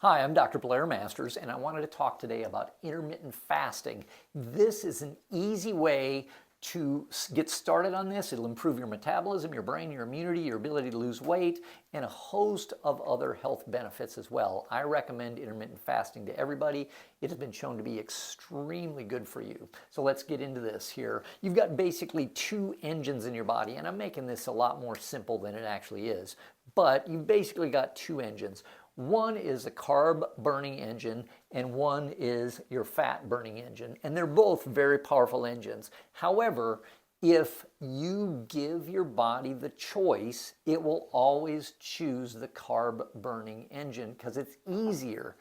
Hi, I'm Dr. Blair Masters, and I wanted to talk today about intermittent fasting. This is an easy way to get started on this. It'll improve your metabolism, your brain, your immunity, your ability to lose weight, and a host of other health benefits as well. I recommend intermittent fasting to everybody. It has been shown to be extremely good for you. So let's get into this here. You've got basically two engines in your body, and I'm making this a lot more simple than it actually is. But you've basically got two engines. One is a carb burning engine and one is your fat burning engine. And they're both very powerful engines. However, if you give your body the choice, it will always choose the carb burning engine because it's easier.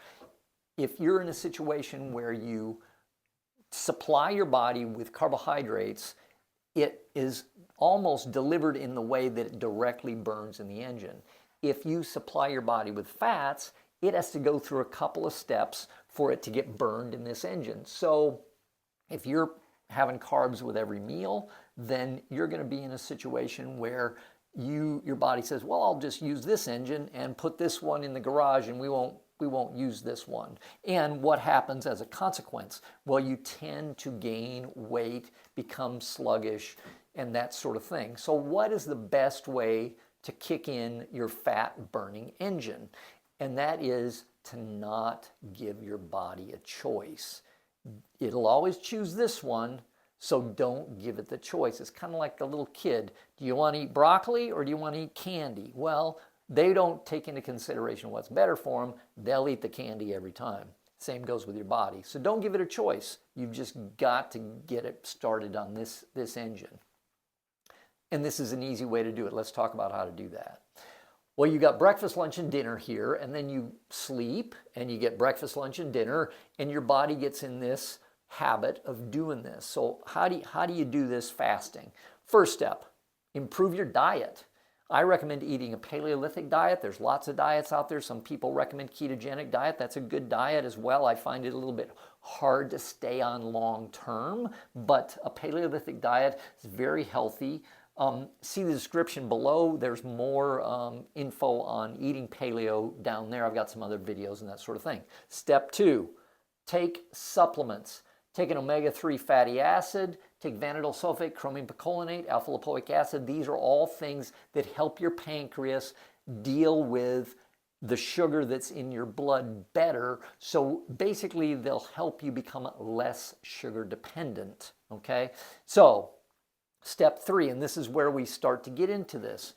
If you're in a situation where you supply your body with carbohydrates, it is almost delivered in the way that it directly burns in the engine. If you supply your body with fats, it has to go through a couple of steps for it to get burned in this engine. So if you're having carbs with every meal, then you're going to be in a situation where your body says, well, I'll just use this engine and put this one in the garage and we won't use this one. And what happens as a consequence? Well, you tend to gain weight, become sluggish, and that sort of thing. So what is the best way to kick in your fat burning engine? And that is to not give your body a choice. It'll always choose this one, so don't give it the choice. It's kind of like the little kid. Do you want to eat broccoli or do you want to eat candy? Well, they don't take into consideration what's better for them. They'll eat the candy every time. Same goes with your body. So don't give it a choice. You've just got to get it started on this engine. And this is an easy way to do it. Let's talk about how to do that. Well, you got breakfast, lunch, and dinner here, and then you sleep, and you get breakfast, lunch, and dinner, and your body gets in this habit of doing this. So how do you do this fasting? First step, improve your diet. I recommend eating a Paleolithic diet. There's lots of diets out there. Some people recommend ketogenic diet. That's a good diet as well. I find it a little bit hard to stay on long term, but a Paleolithic diet is very healthy. See the description below. There's more info on eating paleo down there. I've got some other videos and that sort of thing. Step 2, take supplements. Take an omega-3 fatty acid, take vanadyl sulfate, chromium picolinate, alpha-lipoic acid. These are all things that help your pancreas deal with the sugar that's in your blood better. So basically, they'll help you become less sugar dependent, okay? So step 3, and this is where we start to get into this.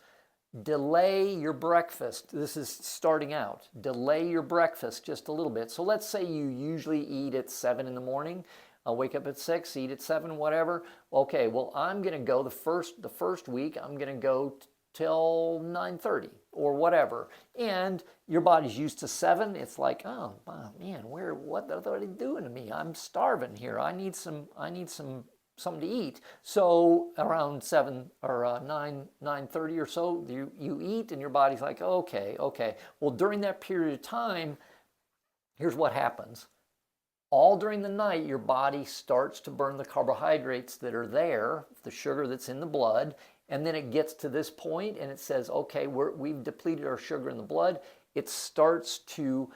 Delay your breakfast. This is starting out. Delay your breakfast just a little bit. So let's say you usually eat at 7 in the morning. I'll wake up at 6, eat at 7, whatever. Okay, well, I'm going to go the first week, I'm going to go till 9:30 or whatever. And your body's used to 7. It's like, oh man, what are they doing to me? I'm starving here. I need something to eat. So around 7 or 9:30 or so, you eat, and your body's like, okay. Well, during that period of time, here's what happens. All during the night, your body starts to burn the carbohydrates that are there, the sugar that's in the blood, and then it gets to this point and it says, okay, we've depleted our sugar in the blood. It starts to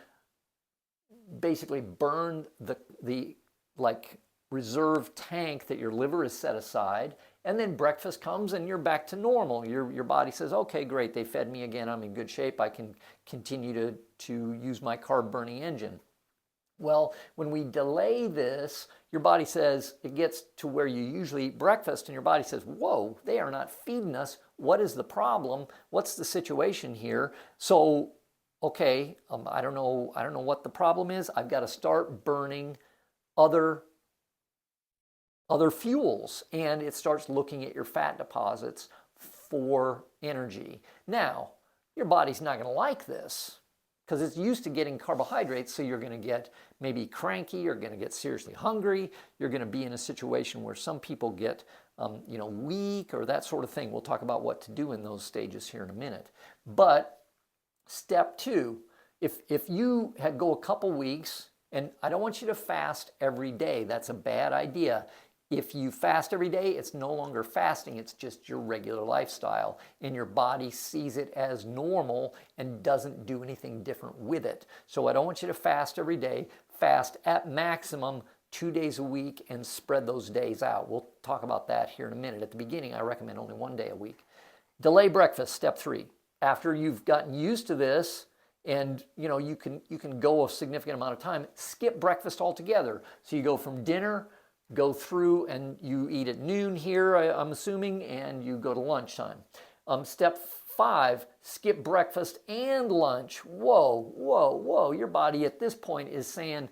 basically burn the reserve tank that your liver has set aside, and then breakfast comes and you're back to normal. Your body says, okay, great, they fed me again, I'm in good shape, I can continue to use my carb burning engine. Well, when we delay this, your body says, it gets to where you usually eat breakfast and your body says, whoa, they are not feeding us. What is the problem? What's the situation here? So, okay, I don't know what the problem is. I've got to start burning other fuels, and it starts looking at your fat deposits for energy. Now, your body's not going to like this because it's used to getting carbohydrates, so you're going to get maybe cranky, you're going to get seriously hungry, you're going to be in a situation where some people get weak or that sort of thing. We'll talk about what to do in those stages here in a minute. But step 2, if you go a couple weeks, and I don't want you to fast every day, that's a bad idea. If you fast every day, it's no longer fasting, it's just your regular lifestyle. And your body sees it as normal and doesn't do anything different with it. So I don't want you to fast every day. Fast at maximum 2 days a week and spread those days out. We'll talk about that here in a minute. At the beginning, I recommend only 1 day a week. Delay breakfast, step 3. After you've gotten used to this, and you can go a significant amount of time, skip breakfast altogether. So you go from dinner, go through, and you eat at noon here, I'm assuming, and you go to lunchtime. Step 5, skip breakfast and lunch. Whoa, whoa, whoa. Your body at this point is saying,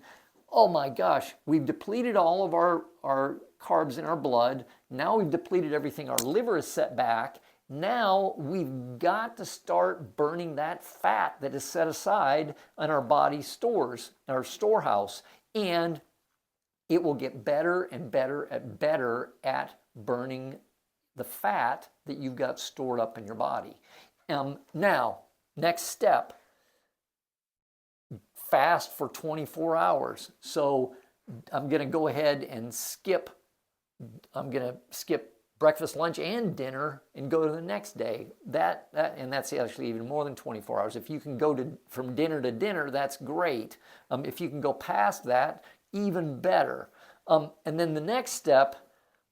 oh my gosh, we've depleted all of our carbs in our blood. Now we've depleted everything. Our liver is set back. Now we've got to start burning that fat that is set aside in our body stores, our storehouse, and it will get better and better and better at burning the fat that you've got stored up in your body. Now, next step, fast for 24 hours. So I'm going to go ahead and skip breakfast, lunch, and dinner and go to the next day. And that's actually even more than 24 hours. If you can go from dinner to dinner, that's great. If you can go past that, even better. And then the next step,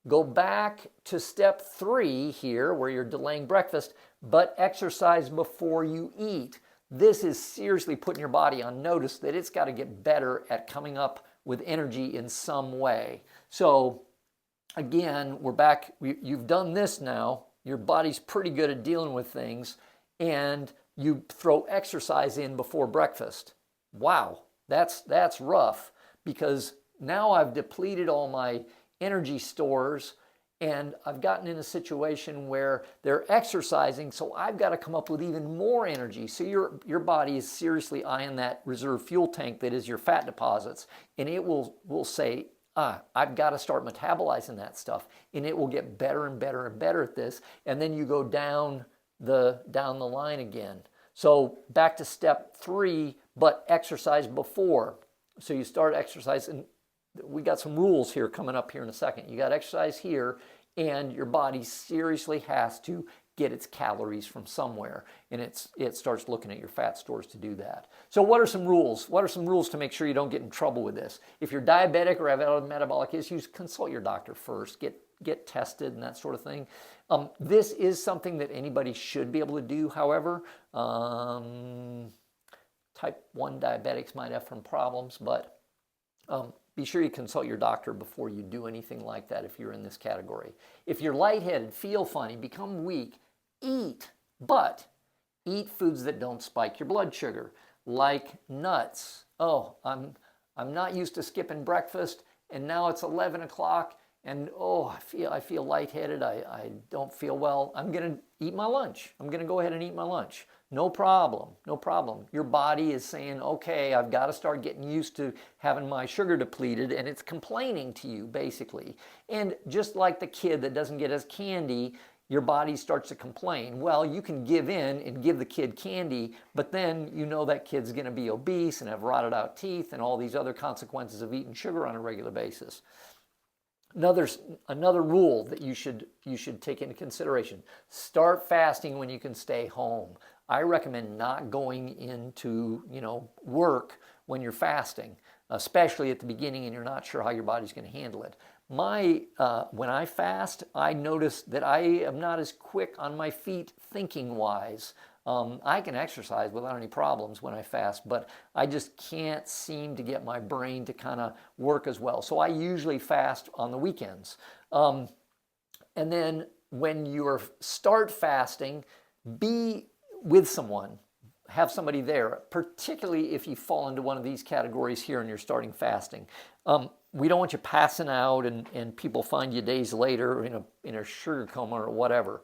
go back to step 3 here, where you're delaying breakfast, but exercise before you eat. This is seriously putting your body on notice that it's got to get better at coming up with energy in some way. So again, we're back. You've done this now. Your body's pretty good at dealing with things, and you throw exercise in before breakfast. Wow, that's rough, because now I've depleted all my energy stores, and I've gotten in a situation where they're exercising, so I've got to come up with even more energy. So your body is seriously eyeing that reserve fuel tank that is your fat deposits, and it will say, I've got to start metabolizing that stuff, and it will get better and better and better at this, and then you go down the line again. So back to step 3, but exercise before. So you start exercising. We got some rules here coming up here in a second. You got exercise here, and your body seriously has to get its calories from somewhere, and it starts looking at your fat stores to do that. So what are some rules? What are some rules to make sure you don't get in trouble with this? If you're diabetic or have other metabolic issues, consult your doctor first. Get tested and that sort of thing. This is something that anybody should be able to do. However, type 1 diabetics might have some problems, but be sure you consult your doctor before you do anything like that if you're in this category. If you're lightheaded, feel funny, become weak, eat, but eat foods that don't spike your blood sugar, like nuts. Oh, I'm not used to skipping breakfast, and now it's 11 o'clock, and I feel lightheaded. I don't feel well. I'm going to eat my lunch. I'm going to go ahead and eat my lunch. No problem, no problem. Your body is saying, okay, I've got to start getting used to having my sugar depleted, and it's complaining to you, basically. And just like the kid that doesn't get his candy, your body starts to complain. Well, you can give in and give the kid candy, but then you know that kid's going to be obese and have rotted out teeth and all these other consequences of eating sugar on a regular basis. Another rule that you should take into consideration: start fasting when you can stay home. I recommend not going into work when you're fasting, especially at the beginning and you're not sure how your body's going to handle it. When I fast, I notice that I am not as quick on my feet thinking wise. I can exercise without any problems when I fast, but I just can't seem to get my brain to kind of work as well. So I usually fast on the weekends. And then when you start fasting, be with someone. Have somebody there, particularly if you fall into one of these categories here and you're starting fasting. We don't want you passing out and people find you days later in a sugar coma or whatever.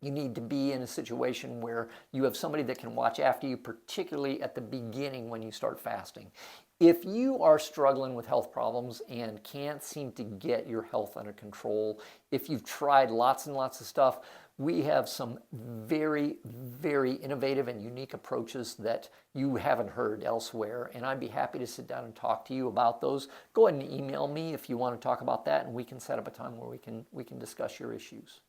You need to be in a situation where you have somebody that can watch after you, particularly at the beginning when you start fasting. If you are struggling with health problems and can't seem to get your health under control, if you've tried lots and lots of stuff, we have some very, very innovative and unique approaches that you haven't heard elsewhere, and I'd be happy to sit down and talk to you about those. Go ahead and email me if you want to talk about that, and we can set up a time where we can discuss your issues.